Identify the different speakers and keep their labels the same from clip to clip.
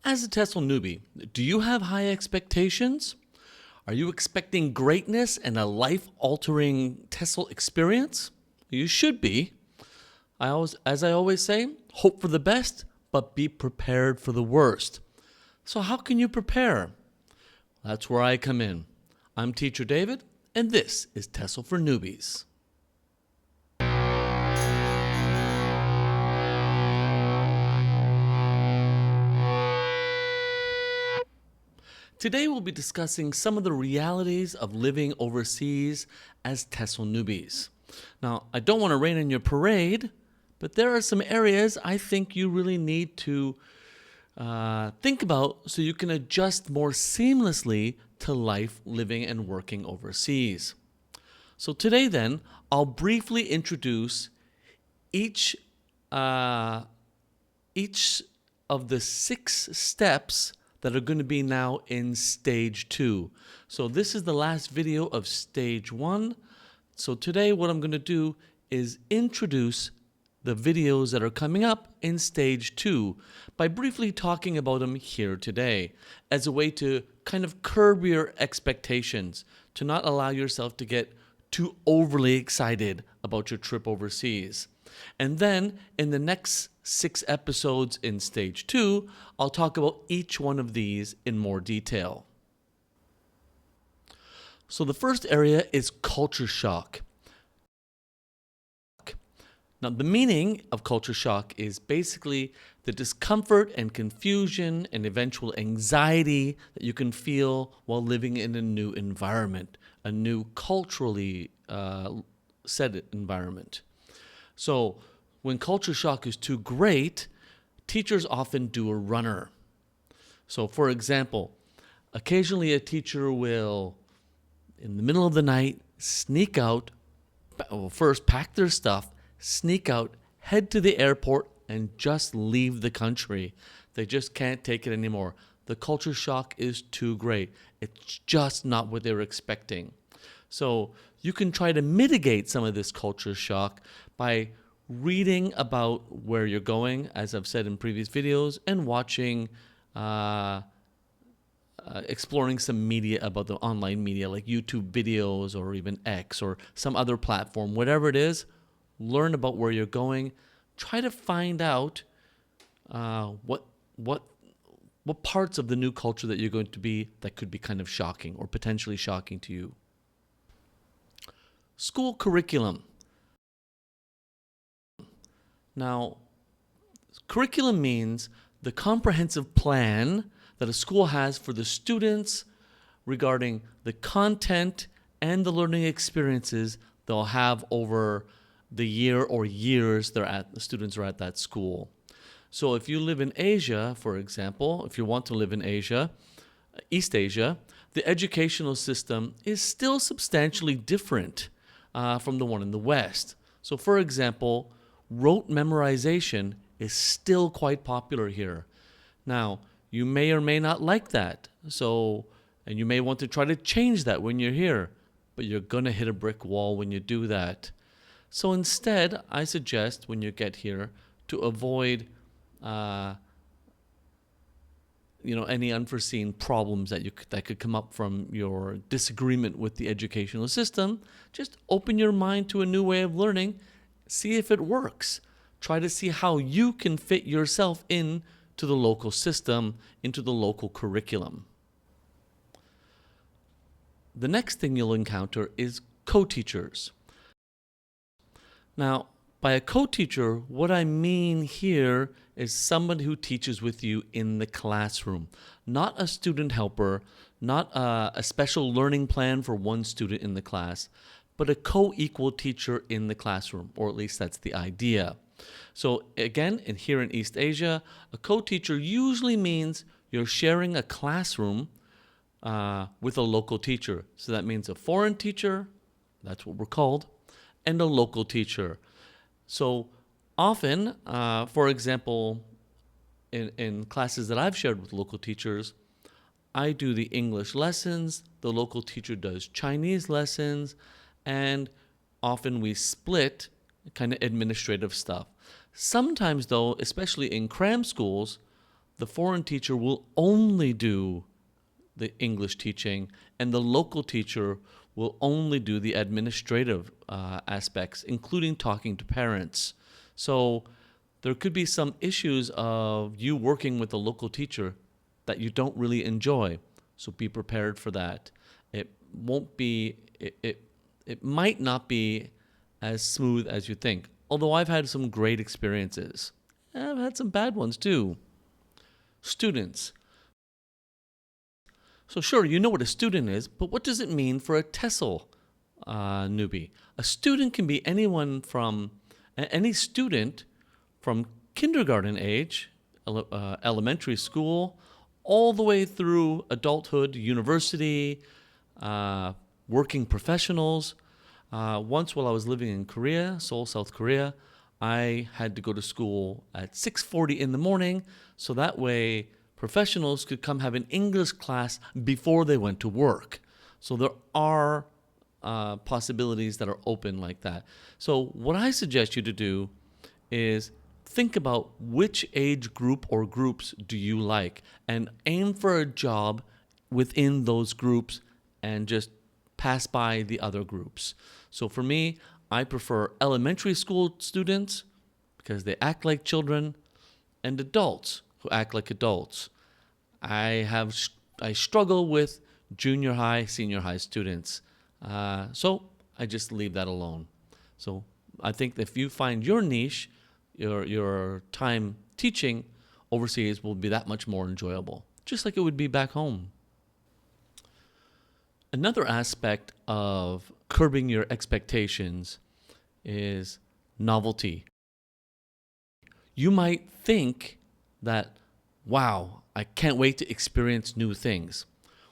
Speaker 1: As a TESL newbie, do you have high expectations? Are you expecting greatness and a life-altering TESL experience? You should be. As I always say, hope for the best, but be prepared for the worst. So how can you prepare? That's where I come in. I'm Teacher David, and this is TESL for Newbies. Today we'll be discussing some of the realities of living overseas as TESL newbies. Now, I don't want to rain on your parade, but there are some areas I think you really need to think about so you can adjust more seamlessly to life living and working overseas. So today then, I'll briefly introduce each of the 6 steps that are going to be now in stage 2. So this is the last video of stage 1. So today what I'm going to do is introduce the videos that are coming up in stage 2 by briefly talking about them here today as a way to kind of curb your expectations, to not allow yourself to get too overly excited about your trip overseas. And then in the next 6 episodes in stage 2, I'll talk about each one of these in more detail. So the first area is culture shock. Now, the meaning of culture shock is basically the discomfort and confusion and eventual anxiety that you can feel while living in a new environment, a new culturally set environment. So when culture shock is too great, teachers often do a runner. So for example, occasionally a teacher will, in the middle of the night, sneak out, first pack their stuff, sneak out, head to the airport, and just leave the country. They just can't take it anymore. The culture shock is too great. It's just not what they were expecting. So you can try to mitigate some of this culture shock by reading about where you're going, as I've said in previous videos, and watching, exploring some media about the online media like YouTube videos or even X or some other platform, whatever it is. Learn about where you're going. Try to find out what parts of the new culture that you're going to be that could be kind of shocking or potentially shocking to you. School curriculum. Now, curriculum means the comprehensive plan that a school has for the students regarding the content and the learning experiences they'll have over the year or years the students are at that school. So if you live in Asia, for example, if you want to live in Asia, East Asia, the educational system is still substantially different from the one in the West. So for example, rote memorization is still quite popular here. Now, you may or may not like that. And you may want to try to change that when you're here, but you're going to hit a brick wall when you do that. So instead, I suggest when you get here to avoid any unforeseen problems that could come up from your disagreement with the educational system. Just open your mind to a new way of learning. See if it works. Try to see how you can fit yourself into the local system, into the local curriculum. The next thing you'll encounter is co-teachers. Now, by a co-teacher, what I mean here is somebody who teaches with you in the classroom, not a student helper, not a special learning plan for one student in the class, but a co-equal teacher in the classroom, or at least that's the idea. So again, here in East Asia, a co-teacher usually means you're sharing a classroom with a local teacher. So that means a foreign teacher, that's what we're called, and a local teacher. So often, for example, in classes that I've shared with local teachers, I do the English lessons, the local teacher does Chinese lessons, and often we split kind of administrative stuff. Sometimes though, especially in cram schools, the foreign teacher will only do the English teaching, and the local teacher will only do the administrative aspects, including talking to parents. So there could be some issues of you working with a local teacher that you don't really enjoy. So be prepared for that. It won't be, it might not be as smooth as you think. Although I've had some great experiences. I've had some bad ones too. Students. So sure, you know what a student is, but what does it mean for a TESL newbie? A student can be any student from kindergarten age, elementary school, all the way through adulthood, university, working professionals. Once while I was living in Korea, Seoul, South Korea, I had to go to school at 6:40 in the morning, so that way professionals could come have an English class before they went to work. So there are possibilities that are open like that. So what I suggest you to do is think about which age group or groups do you like and aim for a job within those groups and just pass by the other groups. So for me, I prefer elementary school students because they act like children, and adults who act like adults. I struggle with junior high, senior high students. So I just leave that alone. So I think if you find your niche, your time teaching overseas will be that much more enjoyable, just like it would be back home. Another aspect of curbing your expectations is novelty. You might think that, wow, I can't wait to experience new things.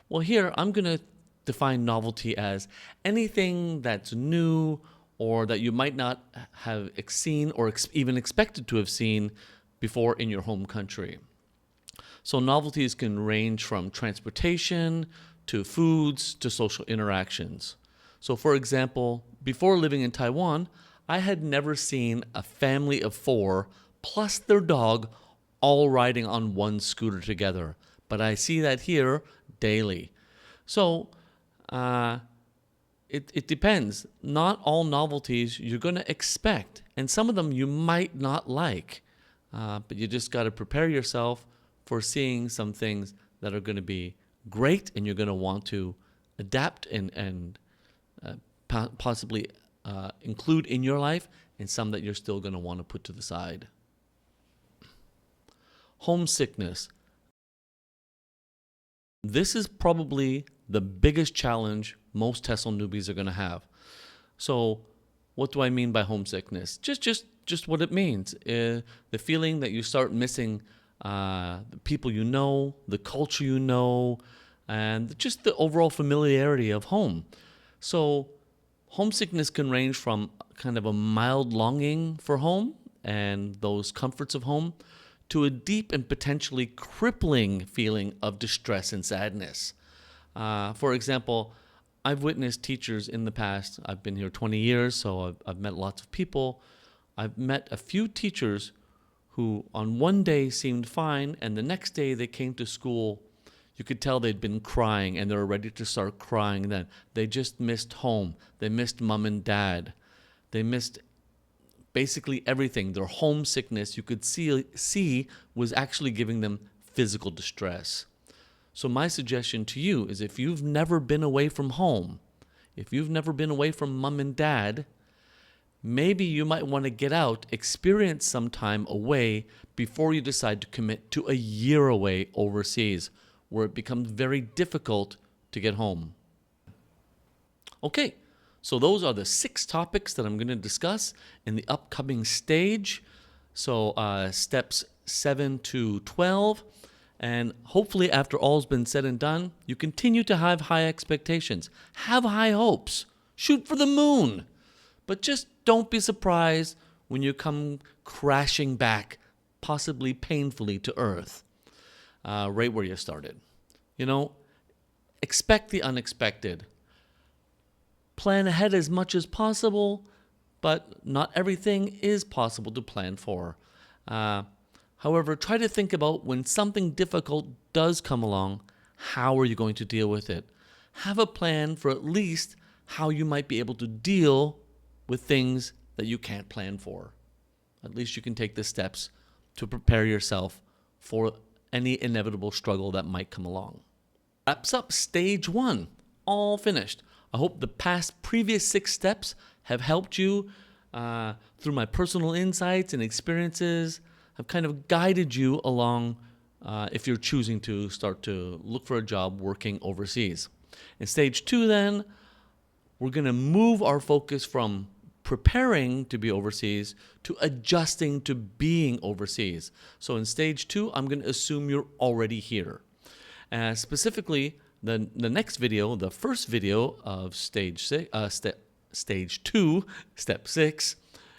Speaker 1: Well, here I'm going to define novelty as anything that's new or that you might not have seen or even expected to have seen before in your home country. So novelties can range from transportation to foods to social interactions. So for example, before living in Taiwan, I had never seen a family of 4 plus their dog all riding on one scooter together. But I see that here daily. So it depends. Not all novelties you're going to expect, and some of them you might not like. But you just got to prepare yourself for seeing some things that are going to be great, and you're going to want to adapt and possibly include in your life, and some that you're still going to want to put to the side. Homesickness. This is probably the biggest challenge most TESL newbies are going to have. So what do I mean by homesickness? Just what it means. The feeling that you start missing the people you know, the culture you know, and just the overall familiarity of home. So homesickness can range from kind of a mild longing for home and those comforts of home to a deep and potentially crippling feeling of distress and sadness. For example, I've witnessed teachers in the past. I've been here 20 years, so I've met lots of people. I've met a few teachers who on one day seemed fine, and the next day they came to school. You could tell they'd been crying, and they were ready to start crying then. They just missed home. They missed mom and dad. They missed basically everything. Their homesickness, you could see was actually giving them physical distress. So my suggestion to you is if you've never been away from home, if you've never been away from mom and dad, maybe you might want to get out, experience some time away before you decide to commit to a year away overseas, where it becomes very difficult to get home. Okay, so those are the 6 topics that I'm going to discuss in the upcoming stage. So steps 7 to 12. And hopefully after all's been said and done, you continue to have high expectations. Have high hopes. Shoot for the moon. But just don't be surprised when you come crashing back, possibly painfully to earth, right where you started. You know, expect the unexpected. Plan ahead as much as possible, but not everything is possible to plan for. However, try to think about when something difficult does come along, how are you going to deal with it? Have a plan for at least how you might be able to deal with things that you can't plan for. At least you can take the steps to prepare yourself for any inevitable struggle that might come along. Wraps up stage 1, all finished. I hope the previous 6 steps have helped you through my personal insights and experiences, have kind of guided you along if you're choosing to start to look for a job working overseas. In stage 2 then, we're going to move our focus from preparing to be overseas to adjusting to being overseas. So in stage 2, I'm going to assume you're already here. Specifically, the next video, the first video of stage 2, step 6,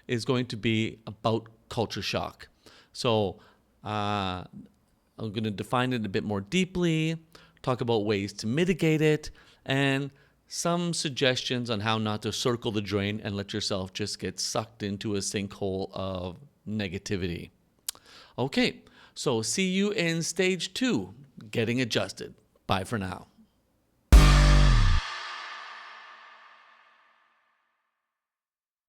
Speaker 1: is going to be about culture shock. So I'm going to define it a bit more deeply, talk about ways to mitigate it, and some suggestions on how not to circle the drain and let yourself just get sucked into a sinkhole of negativity. Okay, so see you in stage 2, getting adjusted. Bye for now.